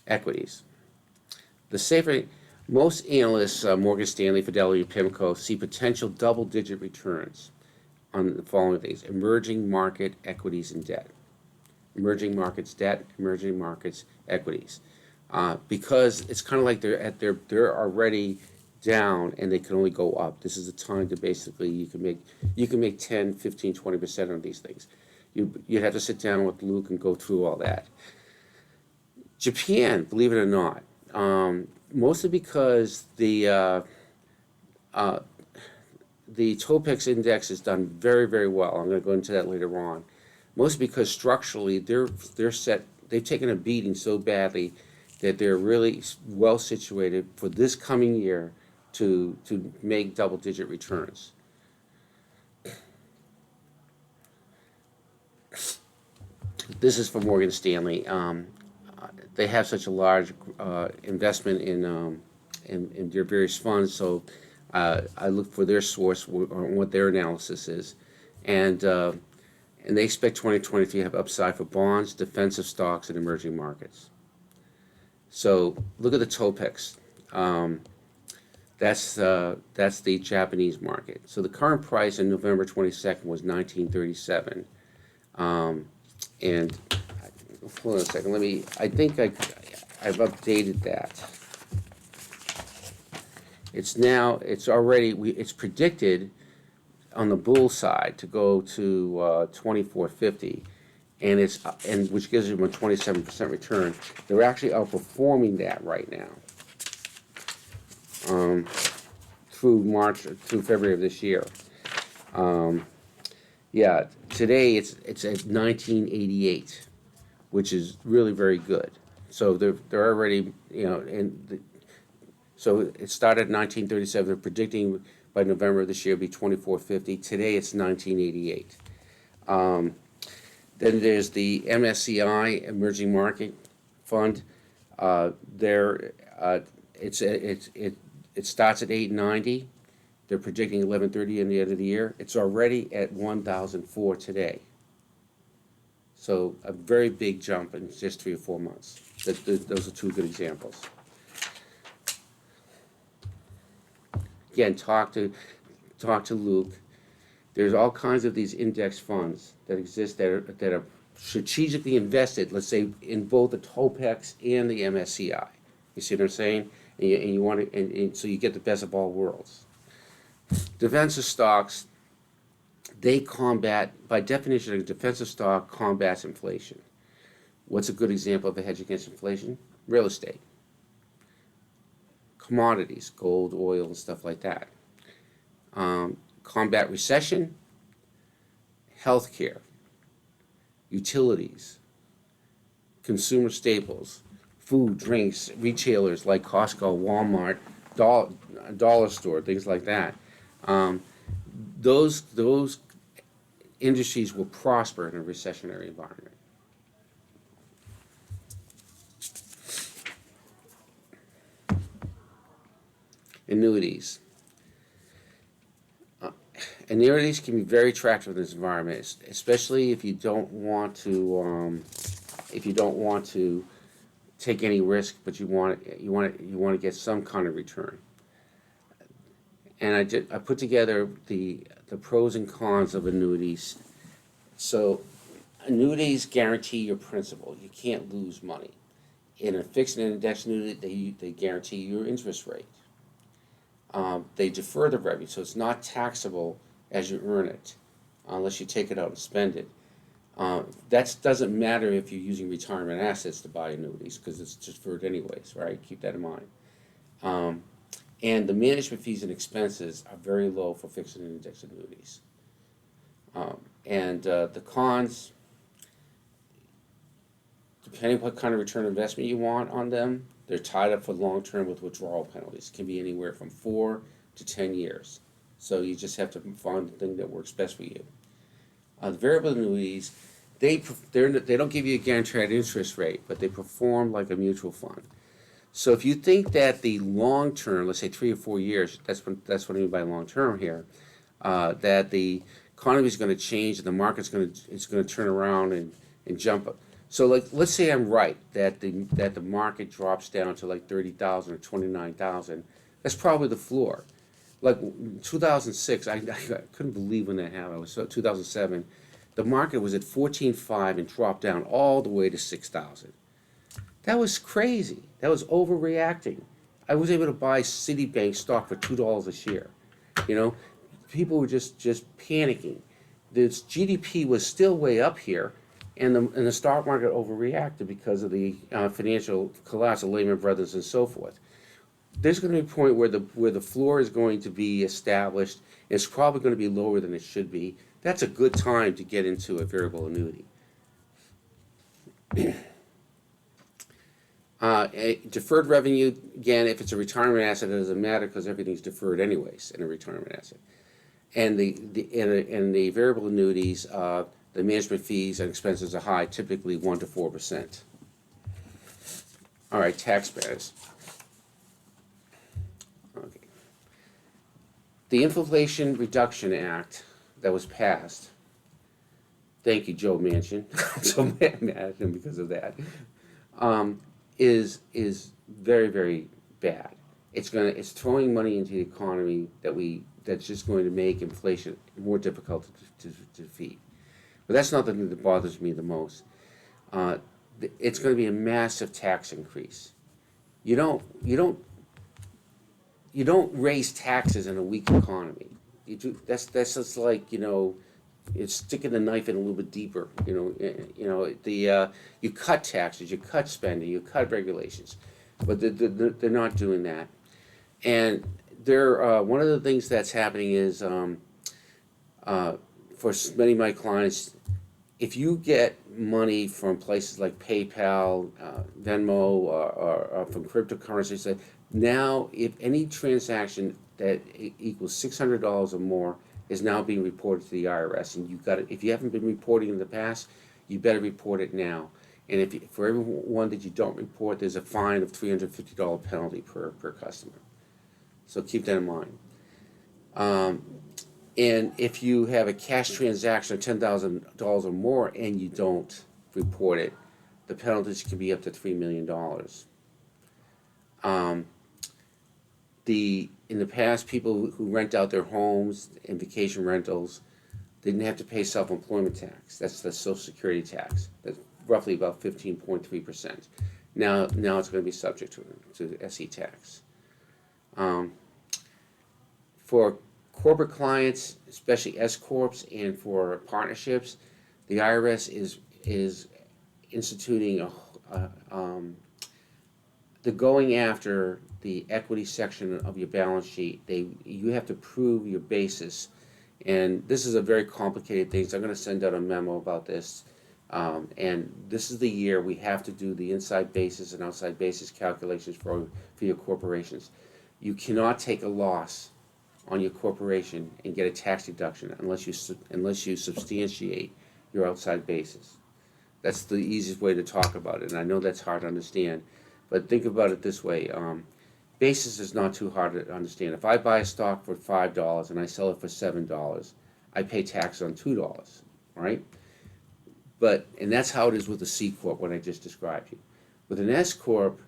Equities. The safer, most analysts, Morgan Stanley, Fidelity, PIMCO, see potential double-digit returns on the following things: emerging market equities and debt. Emerging markets debt, emerging markets equities. Because it's kind of like they're already down and they can only go up. This is the time to basically you can make 10, 15, 20% on these things. You'd have to sit down with Luke and go through all that. Japan, believe it or not, mostly because the the Topex index has done very, very well. I'm going to go into that later on. Mostly because structurally they're set. They've taken a beating so badly that they're really well situated for this coming year to make double-digit returns. This is from Morgan Stanley. They have such a large investment in their various funds, so I look for their source on what their analysis is, and they expect 2023 to have upside for bonds, defensive stocks, and emerging markets. So look at the Topex. That's the Japanese market. So the current price on November 22nd was 1937. And hold on a second. I think I've updated that. It's predicted on the bull side to go to 2450, and which gives them a 27% return. They're actually outperforming that right now. Through February of this year. Yeah, today it's at 1988, which is really very good. So they're already, so it started in 1937. They're predicting by November of this year it'll be 2450. Today it's 1988. Then there's the MSCI Emerging Market Fund. It starts at 890. They're predicting 1130 in the end of the year. It's already at 1004 today. So a very big jump in just 3 or 4 months. Those are two good examples. Again, talk to Luke. There's all kinds of these index funds that exist that are strategically invested, let's say, in both the Topex and the MSCI. You see what I'm saying? And you want to, and so you get the best of all worlds. Defensive stocks, they combat, by definition, a defensive stock combats inflation. What's a good example of a hedge against inflation? Real estate. Commodities, gold, oil, and stuff like that. Combat recession, healthcare, utilities, consumer staples, food, drinks, retailers like Costco, Walmart, dollar store, things like that. Those industries will prosper in a recessionary environment. Annuities. Annuities can be very attractive in this environment, especially if you don't want to take any risk, but you want to get some kind of return. And I put together the pros and cons of annuities. So annuities guarantee your principal. You can't lose money. In a fixed and index annuity, they guarantee your interest rate. They defer the revenue, so it's not taxable as you earn it, unless you take it out and spend it. That doesn't matter if you're using retirement assets to buy annuities, because it's deferred anyways, right? Keep that in mind. And the management fees and expenses are very low for fixed and index annuities. The cons, depending on what kind of return investment you want on them, they're tied up for long term with withdrawal penalties. It can be anywhere from 4 to 10 years. So you just have to find the thing that works best for you. The variable annuities, they don't give you a guaranteed interest rate, but they perform like a mutual fund. So if you think that the long term, let's say 3 or 4 years, that's what I mean by long term here, that the economy is going to change and the market's going to turn around and jump up. So let's say I'm right that the market drops down to like 30,000 or 29,000. That's probably the floor. Like 2006, I couldn't believe when that happened. It was 2007. The market was at 14.5 and dropped down all the way to 6,000. That was crazy. That was overreacting. I was able to buy Citibank stock for $2 a share. People were just panicking. The GDP was still way up here, and the stock market overreacted because of the financial collapse of Lehman Brothers and so forth. there's going to be a point where the floor is going to be established. It's probably going to be lower than it should be. That's a good time to get into a variable annuity. Deferred revenue, again, if it's a retirement asset, it doesn't matter because everything's deferred anyways in a retirement asset. And the variable annuities, the management fees and expenses are high, typically 1 to 4%. All right, tax matters. Okay. The Inflation Reduction Act that was passed. Thank you, Joe Manchin. I'm so mad at him because of that. Is very, very bad. It's throwing money into the economy that's just going to make inflation more difficult to defeat. But that's not the thing that bothers me the most. It's going to be a massive tax increase. You don't raise taxes in a weak economy. That's just like, it's sticking the knife in a little bit deeper. You cut taxes, you cut spending, you cut regulations, but they're not doing that. And one of the things that's happening is for many of my clients, if you get money from places like PayPal, Venmo, or from cryptocurrencies, now if any transaction that equals $600 or more is now being reported to the IRS, and if you haven't been reporting in the past, you better report it now. And for every one that you don't report, there's a fine of $350 penalty per customer. So keep that in mind. And if you have a cash transaction of $10,000 or more and you don't report it, the penalties can be up to $3 million. In the past, people who rent out their homes and vacation rentals didn't have to pay self-employment tax. That's the Social Security tax. That's roughly about 15.3%. Now it's going to be subject to SE tax. For corporate clients, especially S corps, and for partnerships, the IRS is instituting they're going after the equity section of your balance sheet. You have to prove your basis, and this is a very complicated thing. So I'm going to send out a memo about this. And this is the year we have to do the inside basis and outside basis calculations for your corporations. You cannot take a loss on your corporation and get a tax deduction unless you substantiate your outside basis. That's the easiest way to talk about it, and I know that's hard to understand, but think about it this way. Basis is not too hard to understand. If I buy a stock for $5 and I sell it for $7, I pay tax on $2, right? And that's how it is with a C Corp, what I just described you. With an S Corp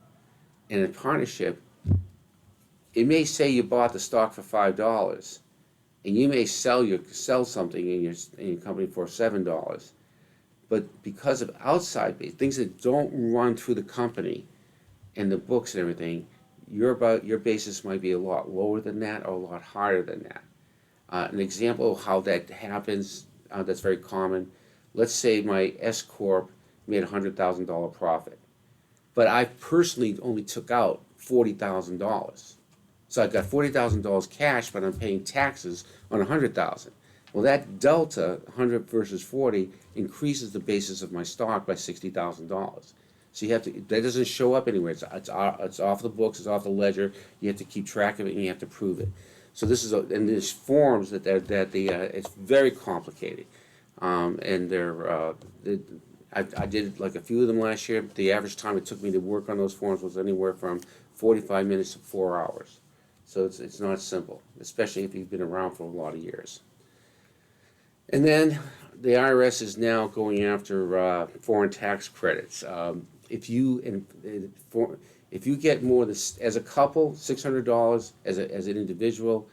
and a partnership, it may say you bought the stock for $5, and you may sell something in your company for $7, but because of outside base, things that don't run through the company and the books and everything, your basis might be a lot lower than that or a lot higher than that. An example of how that happens, that's very common. Let's say my S Corp made $100,000 profit, but I personally only took out $40,000. So I got $40,000 cash, but I'm paying taxes on $100,000. Well, that delta, 100 versus 40, increases the basis of my stock by $60,000. So that doesn't show up anywhere. It's off the books, it's off the ledger. You have to keep track of it, and you have to prove it. So and there's forms it's very complicated. And I did like a few of them last year. The average time it took me to work on those forms was anywhere from 45 minutes to 4 hours. So it's not simple, especially if you've been around for a lot of years. And then the IRS is now going after foreign tax credits. If you get more than, as a couple, $600, as an individual,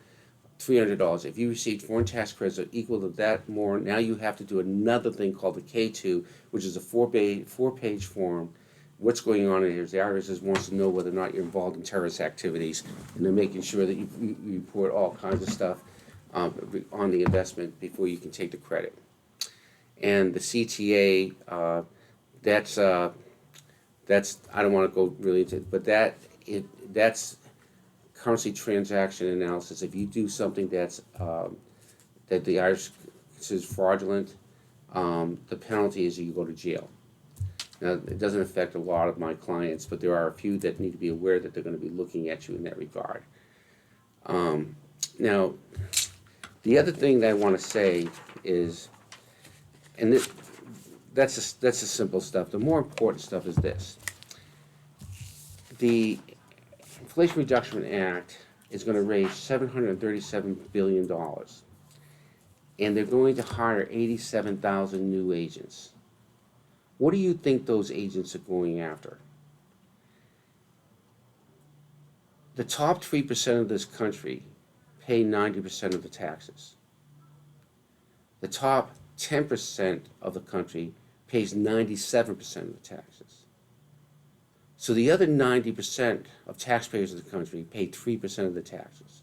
$300. If you received foreign tax credits that equal to that more, now you have to do another thing called the K-2, which is a four-page form. What's going on here is the IRS wants to know whether or not you're involved in terrorist activities, and they're making sure that you report all kinds of stuff on the investment before you can take the credit. And the CTA, that's I don't want to go really into it, but that's currency transaction analysis. If you do something that's that the IRS considers fraudulent, the penalty is you go to jail. Now, it doesn't affect a lot of my clients, but there are a few that need to be aware that they're going to be looking at you in that regard. Now, the other thing that I want to say is, and that's the simple stuff. The more important stuff is this. The Inflation Reduction Act is going to raise $737 billion, and they're going to hire 87,000 new agents. What do you think those agents are going after? The top 3% of this country pay 90% of the taxes. The top 10% of the country pays 97% of the taxes. So the other 90% of taxpayers in the country pay 3% of the taxes.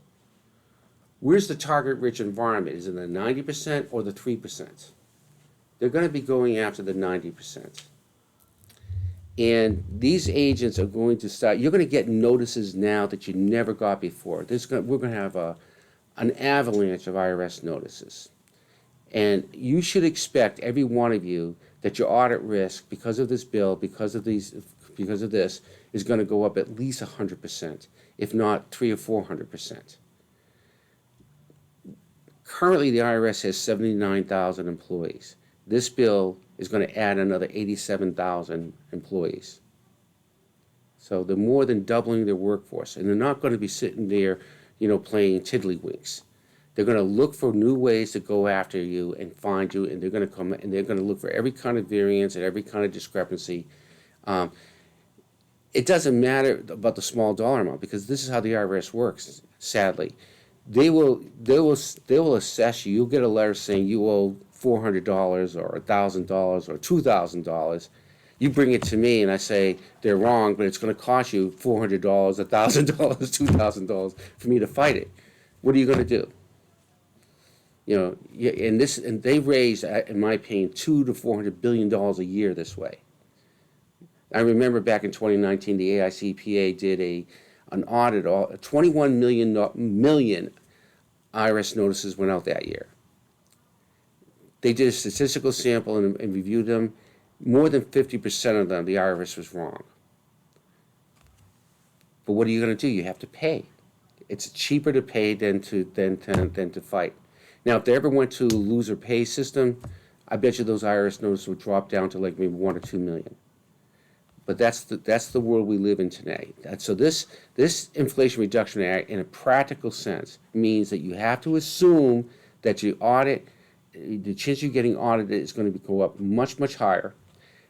Where's the target-rich environment? Is it the 90% or the 3%? They're going to be going after the 90%. And these agents are going to start, you're going to get notices now that you never got before. We're going to have an avalanche of IRS notices. And you should expect, every one of you, that your audit risk, because of this bill, because of this, is going to go up at least 100%, if not 300 or 400%. Currently, the IRS has 79,000 employees. This bill is going to add another 87,000 employees. So they're more than doubling their workforce, and they're not going to be sitting there, playing tiddlywinks. They're going to look for new ways to go after you and find you, and they're going to come and they're going to look for every kind of variance and every kind of discrepancy. It doesn't matter about the small dollar amount, because this is how the IRS works. Sadly, they will assess you. You'll get a letter saying you owe $400 or $1,000 or $2,000. You bring it to me and I say they're wrong, but it's going to cost you $400, $1,000, $2,000 for me to fight it. What are you going to do? And they raise, in my opinion, $200 to $400 billion a year this way. I remember back in 2019, the AICPA did an audit. 21 million IRS notices went out that year. They did a statistical sample and reviewed them. More than 50% of them, the IRS was wrong. But what are you going to do? You have to pay. It's cheaper to pay than to fight. Now, if they ever went to a loser pay system, I bet you those IRS notices would drop down to like maybe 1 or 2 million. But that's the world we live in today. So this Inflation Reduction Act, in a practical sense, means that you have to assume that you audit. The chance you're getting audited is going to go up much, much higher.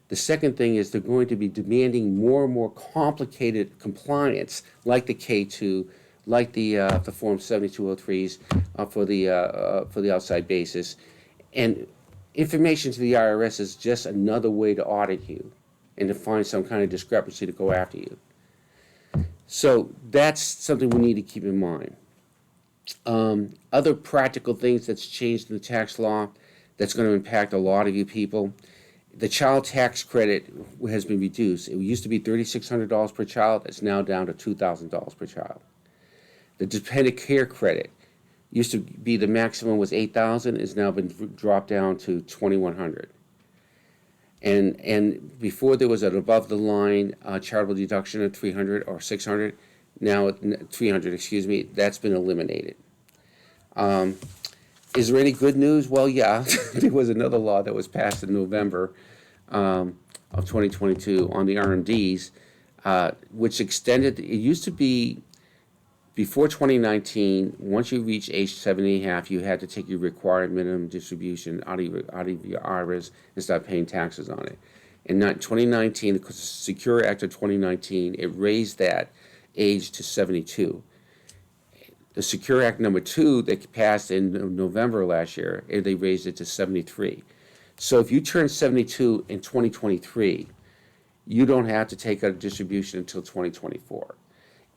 The second thing is they're going to be demanding more and more complicated compliance, like the K2, like the Form 7203s for the outside basis. And information to the IRS is just another way to audit you and to find some kind of discrepancy to go after you. So that's something we need to keep in mind. Other practical things that's changed in the tax law that's going to impact a lot of you people. The child tax credit has been reduced. It used to be $3,600 per child. It's now down to $2,000 per child. The dependent care credit used to be the maximum was $8,000. It's now been dropped down to $2,100. And before there was an above the line charitable deduction of $300 or $600. Now $300, excuse me. That's been eliminated. Is there any good news? Well, yeah, there was another law that was passed in November of 2022 on the RMDs, which extended. It used to be before 2019. Once you reach age 70.5, you had to take your required minimum distribution out of your IRAs and start paying taxes on it. In 2019, the Secure Act of 2019, it raised that age to 72. The Secure Act number 2 that passed in November last year, they raised it to 73. So if you turn 72 in 2023, you don't have to take out a distribution until 2024.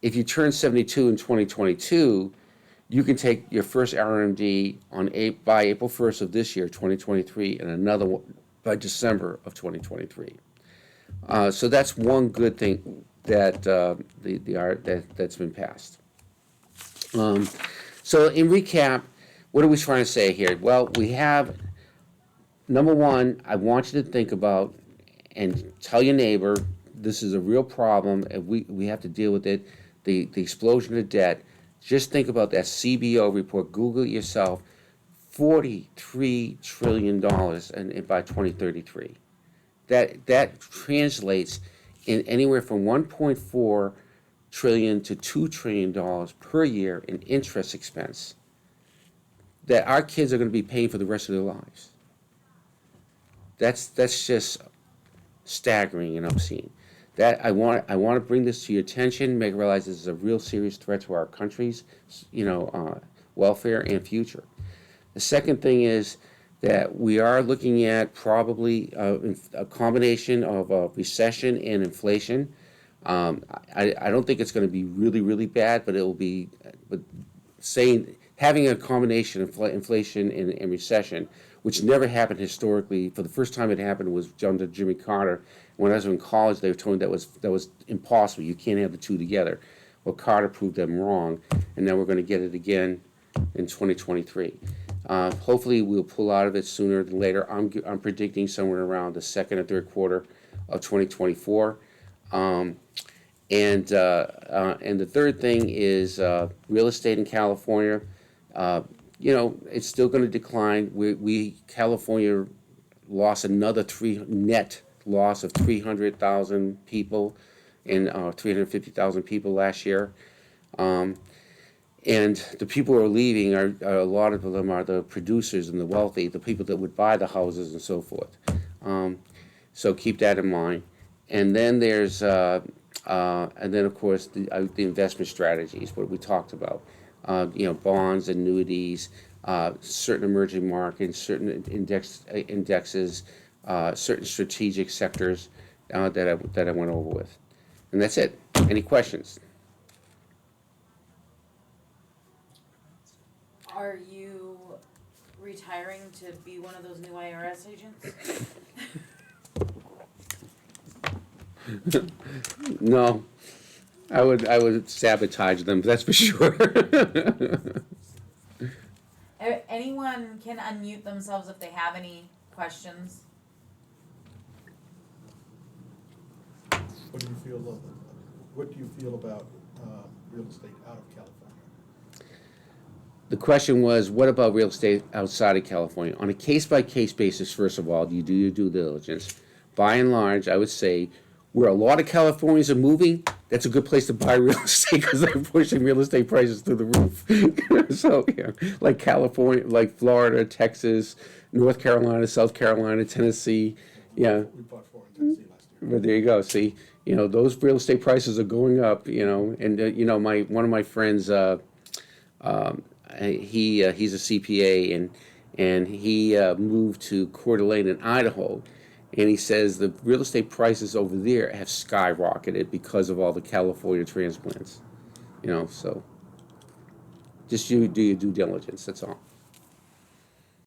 If you turn 72 in 2022, you can take your first RMD by April 1st of this year, 2023, and another one by December of 2023. So that's one good thing that that's been passed. So in recap, what are we trying to say here? Well, we have, number one, I want you to think about and tell your neighbor, this is a real problem, and we have to deal with it, the explosion of debt. Just think about that CBO report, Google it yourself, $43 trillion and by 2033. That translates in anywhere from 1.4 trillion to $2 trillion per year in interest expense that our kids are going to be paying for the rest of their lives. That's just staggering and obscene. That I want to bring this to your attention, make you realize this is a real serious threat to our country's, welfare and future. The second thing is that we are looking at probably a combination of recession and inflation. I don't think it's going to be really, really bad, but it will be. But having a combination of inflation and recession, which never happened historically. For the first time it happened was under Jimmy Carter. When I was in college, they were told that was impossible. You can't have the two together. Well, Carter proved them wrong, and now we're going to get it again in 2023. Hopefully, we'll pull out of it sooner than later. I'm predicting somewhere around the second or third quarter of 2024. And the third thing is real estate in California. It's still going to decline. California lost another net loss of 300,000 people and 350,000 people last year. And the people who are leaving are a lot of them are the producers and the wealthy, the people that would buy the houses and so forth. So keep that in mind. And then there's and then of course the investment strategies, what we talked about. Bonds, annuities, certain emerging markets, certain indexes, certain strategic sectors that I went over with. And that's it. Any questions? Are you retiring to be one of those new IRS agents? No, I would sabotage them. That's for sure. Anyone can unmute themselves if they have any questions. What do you feel about real estate out of California? The question was, what about real estate outside of California? On a case-by-case basis, first of all, you do your due diligence. By and large, I would say where a lot of Californians are moving, that's a good place to buy real estate because they're pushing real estate prices through the roof. So, like California, like Florida, Texas, North Carolina, South Carolina, Tennessee, We bought 4 in Tennessee last year. But there you go. See, those real estate prices are going up. And one of my friends, he's a CPA and he moved to Coeur d'Alene in Idaho. And he says the real estate prices over there have skyrocketed because of all the California transplants. So just you do your due diligence. That's all.